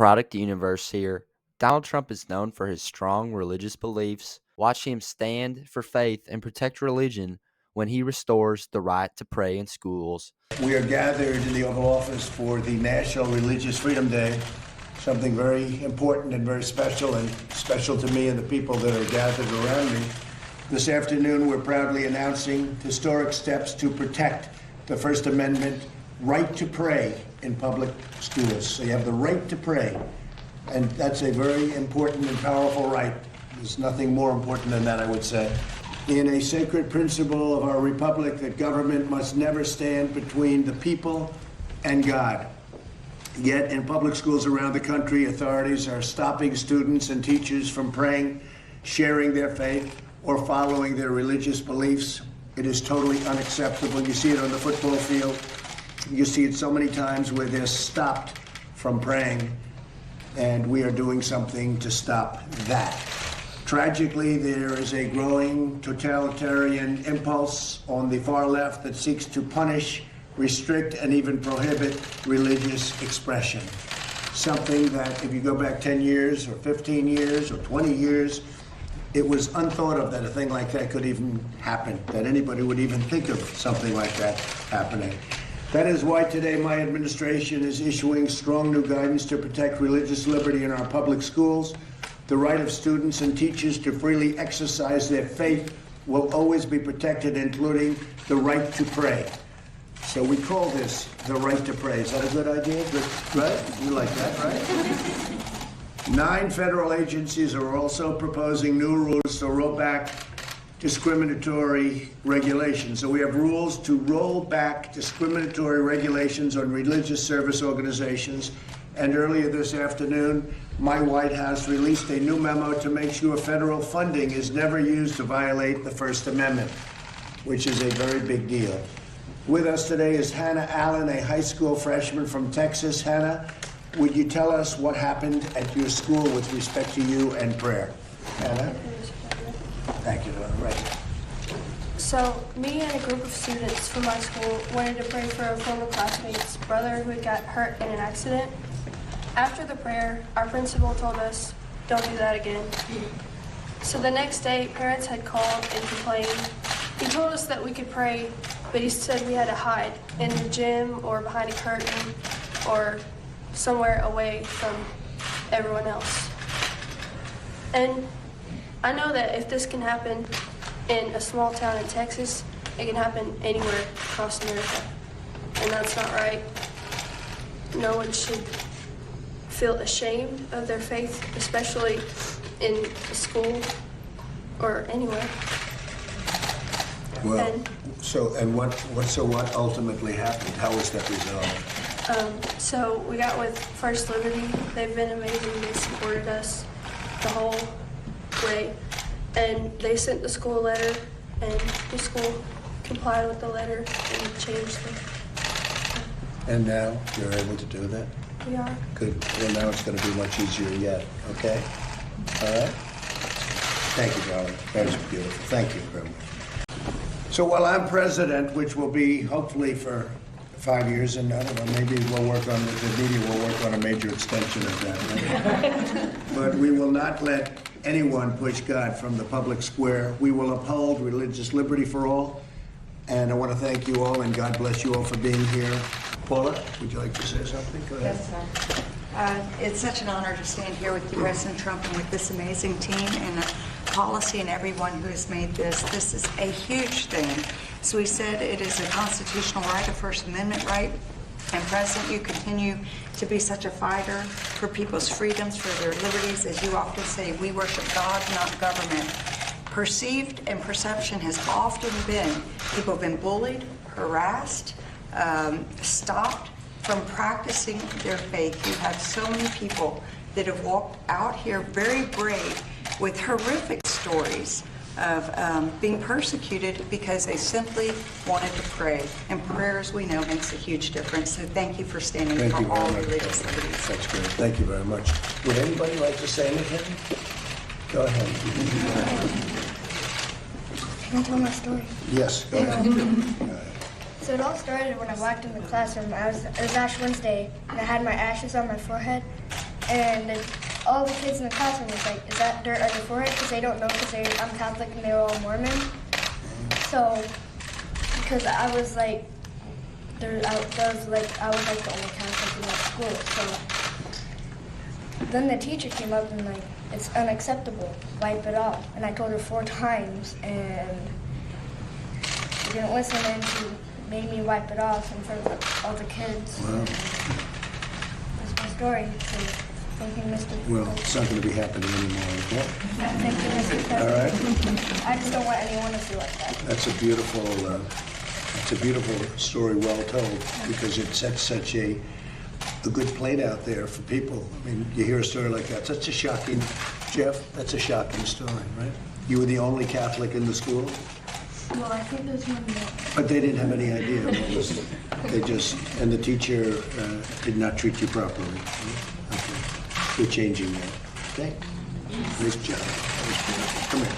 Product universe here. Donald Trump is known for his strong religious beliefs. Watch him stand for faith and protect religion when he restores the right to pray in schools. We are gathered in the Oval Office for the National Religious Freedom Day, something very important and very special, and special to me and the people that are gathered around me. This afternoon, we're proudly announcing historic steps to protect the First Amendment right to pray in public schools. So you have the right to pray, and that's a very important and powerful right. There's nothing more important than that, I would say. In a sacred principle of our republic, that government must never stand between the people and God. Yet in public schools around the country, authorities are stopping students and teachers from praying, sharing their faith, or following their religious beliefs. It is totally unacceptable. You see it on the football field. You see it so many times where they're stopped from praying, and we are doing something to stop that. Tragically, there is a growing totalitarian impulse on the far left that seeks to punish, restrict, and even prohibit religious expression. Something that, if you go back 10 years or 15 years or 20 years, it was unthought of that a thing like that could even happen, that anybody would even think of something like that happening. That is why today my administration is issuing strong new guidance to protect religious liberty in our public schools. The right of students and teachers to freely exercise their faith will always be protected, including the right to pray. So we call this the right to pray. Is that a good idea? Good, right? You like that, right? 9 federal agencies are also proposing new rules to roll back discriminatory regulations. So we have rules to roll back discriminatory regulations on religious service organizations. And earlier this afternoon, my White House released a new memo to make sure federal funding is never used to violate the First Amendment, which is a very big deal. With us today is Hannah Allen, a high school freshman from Texas. Hannah, would you tell us what happened at your school with respect to you and prayer? Hannah? Thank you, Donna. Right. So, me and a group of students from my school wanted to pray for a former classmate's brother who had got hurt in an accident. After the prayer, our principal told us, "Don't do that again." So the next day, parents had called and complained. He told us that we could pray, but he said we had to hide in the gym or behind a curtain or somewhere away from everyone else. And I know that if this can happen in a small town in Texas, it can happen anywhere across America. And that's not right. No one should feel ashamed of their faith, especially in a school or anywhere. Well, And- what ultimately happened? How was that resolved? So we got with First Liberty. They've been amazing. They supported us the whole way. And they sent the school a letter, and the school complied with the letter and changed it. And now you're able to do that? We are. Good. Well, now it's going to be much easier yet. Okay? All right? Thank you, darling. That was beautiful. Thank you very much. So while I'm president, which will be hopefully for 5 years, and I don't know, maybe we'll work on, the media will work on a major extension of that. Right? But we will not let anyone push God from the public square. We will uphold religious liberty for all. And I want to thank you all, and God bless you all for being here. Paula, would you like to say something? Go ahead. Yes, sir. It's such an honor to stand here with you, President Trump, and with this amazing team and policy and everyone who has made this. This is a huge thing. So we said it is a constitutional right, a First Amendment right. And President, you continue to be such a fighter for people's freedoms, for their liberties. As you often say, we worship God, not government. Perceived and perception has often been people have been bullied, harassed, stopped from practicing their faith. You have so many people that have walked out here very brave with horrific stories of being persecuted because they simply wanted to pray. And prayer, as we know, makes a huge difference. So thank you for standing for all religious liberties. That's great. Thank you very much. Would anybody like to say anything? Go ahead. Can I tell my story? Yes, go ahead. So it all started when I walked in the classroom. It was Ash Wednesday, and I had my ashes on my forehead. And all the kids in the classroom was like, "Is that dirt on your forehead?" Because they don't know because I'm Catholic and they were all Mormon. So, because I was like, I was like the only Catholic in that school. So then the teacher came up and like, "It's unacceptable. Wipe it off." And I told her 4 times, and she didn't listen, and she made me wipe it off in front of all the kids. Wow. That's my story. So thank you, Mr. Well, it's not going to be happening anymore, okay? Thank you, Mr. President. All right. I just don't want anyone to feel like that. That's a beautiful story, well told, because it sets such a good plate out there for people. I mean, you hear a story like that. That's a shocking, Jeff, that's a shocking story, right? You were the only Catholic in the school, Well, I think there's one more. but they didn't have any idea. And the teacher did not treat you properly. Okay. We're changing that. Okay? Nice job. Come here.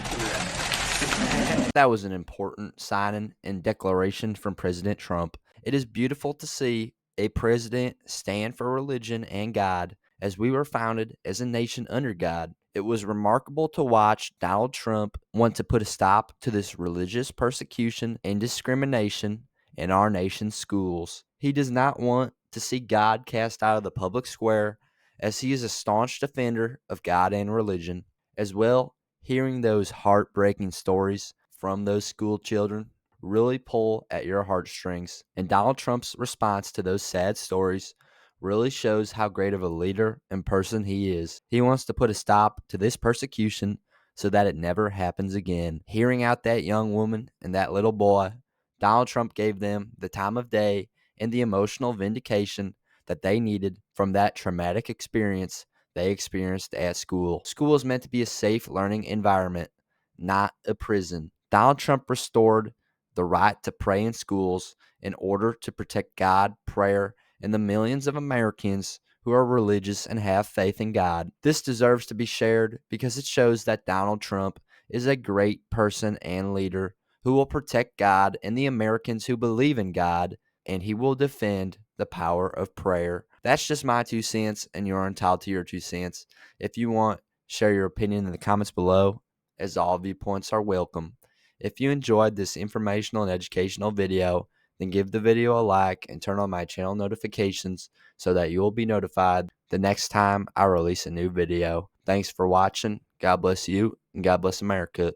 That was an important signing and declaration from President Trump. It is beautiful to see a president stand for religion and God, as we were founded as a nation under God. It was remarkable to watch Donald Trump want to put a stop to this religious persecution and discrimination in our nation's schools. He does not want to see God cast out of the public square, as he is a staunch defender of God and religion. As well, hearing those heartbreaking stories from those school children really pull at your heartstrings. And Donald Trump's response to those sad stories really shows how great of a leader and person he is. He wants to put a stop to this persecution so that it never happens again. Hearing out that young woman and that little boy, Donald Trump gave them the time of day and the emotional vindication that they needed from that traumatic experience they experienced at school. School is meant to be a safe learning environment, not a prison. Donald Trump restored the right to pray in schools in order to protect God, prayer, and the millions of Americans who are religious and have faith in God. This deserves to be shared because it shows that Donald Trump is a great person and leader who will protect God and the Americans who believe in God, and he will defend the power of prayer. That's just my 2 cents, and you're entitled to your 2 cents. If you want, share your opinion in the comments below, as all viewpoints are welcome. If you enjoyed this informational and educational video, then give the video a like and turn on my channel notifications so that you will be notified the next time I release a new video. Thanks for watching. God bless you, and God bless America.